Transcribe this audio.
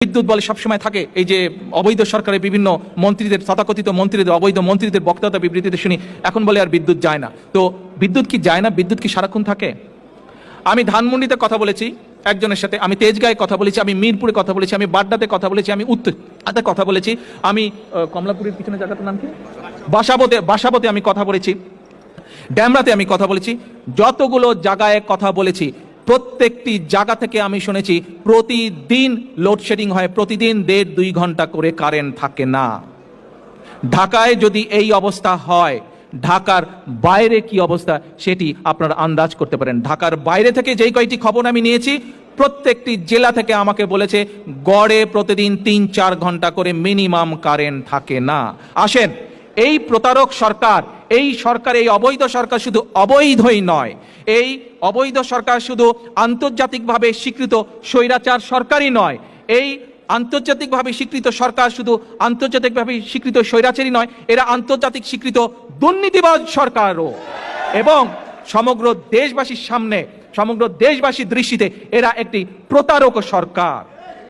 বিদ্যুৎ বলে সবসময় থাকে এই যে অবৈধ সরকারের বিভিন্ন মন্ত্রীদের তথাকথিত মন্ত্রীদের অবৈধ মন্ত্রীদের বক্তব্য বিবৃতিতে শুনি এখন বলে আর বিদ্যুৎ যায় না। তো বিদ্যুৎ কি যায় না? বিদ্যুৎ কি সারাক্ষণ থাকে? আমি ধানমন্ডিতে কথা বলেছি একজনের সাথে, আমি তেজগাঁয়ে কথা বলেছি, আমি মিরপুরে কথা বলেছি, আমি বাড্ডাতে কথা বলেছি, আমি উত্তরাতে কথা বলেছি, আমি কমলাপুরের পিছনে জায়গাটার নাম কি, বাসাবোতে আমি কথা বলেছি, ড্যামরাতে আমি কথা বলেছি। যতগুলো জায়গায় কথা বলেছি প্রত্যেকটি জায়গা থেকে আমি শুনেছি প্রতিদিন লোডশেডিং হয়, প্রতিদিন 1.5-2 ঘন্টা করে কারেন্ট থাকে না। ঢাকায় যদি এই অবস্থা হয়, ঢাকার বাইরে কি অবস্থা সেটি আপনারা আন্দাজ করতে পারেন। ঢাকার বাইরে থেকে যেই কয়টি খবর আমি নিয়েছি প্রত্যেকটি জেলা থেকে আমাকে বলেছে গড়ে প্রতিদিন 3-4 ঘন্টা করে মিনিমাম কারেন্ট থাকে না। আসেন, এই প্রতারক সরকার, এই সরকার, এই অবৈধ সরকার শুধু অবৈধই নয়, এই অবৈধ সরকার শুধু আন্তর্জাতিকভাবে স্বীকৃত স্বৈরাচার সরকারই নয়, এই আন্তর্জাতিকভাবে স্বীকৃত সরকার শুধু আন্তর্জাতিকভাবে স্বীকৃত স্বৈরাচারী নয়, এরা আন্তর্জাতিক স্বীকৃত দুর্নীতিবাজ সরকারও। এবং সমগ্র দেশবাসীর সামনে, সমগ্র দেশবাসীর দৃষ্টিতে এরা একটি প্রতারক সরকার।